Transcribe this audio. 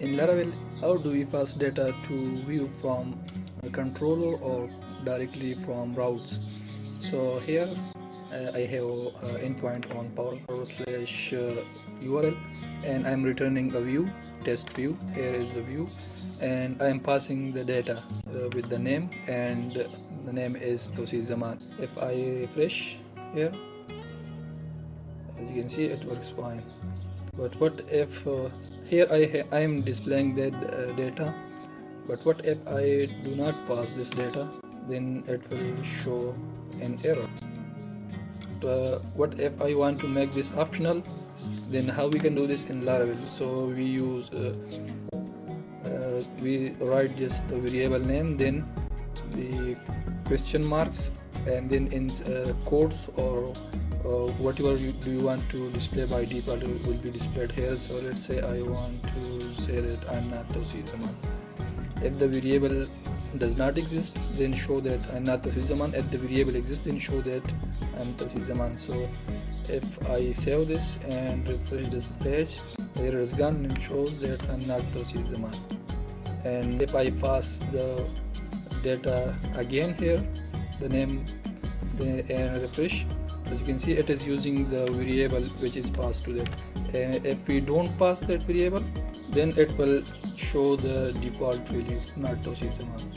In Laravel, how do we pass data to view from a controller or directly from routes? So here I have endpoint on power/URL, and I'm returning a view, test view. Here is the view, and I'm passing the data with the name, and the name is Tauseed Zaman. If I refresh here, as you can see, it works fine. But what if here I am displaying that data, but what if I do not pass this data? Then it will show an error. What if I want to make this optional? Then how we can do this in Laravel? So we use we write just the variable name, then the question marks, and then in quotes or whatever do you want to display by default will be displayed here. So let's say I want to say that I'm not Tauseed Zaman. If the variable does not exist, then show that I'm not Tauseed Zaman. If the variable exists, then show that I'm Tauseed Zaman. So if I save this and refresh this page, the error is gone and shows that I'm not Tauseed Zaman. And if I pass the data again here, the name, and refresh, as you can see, it is using the variable which is passed to that. And if we don't pass that variable, then it will show the default value, not Tauseed Zaman.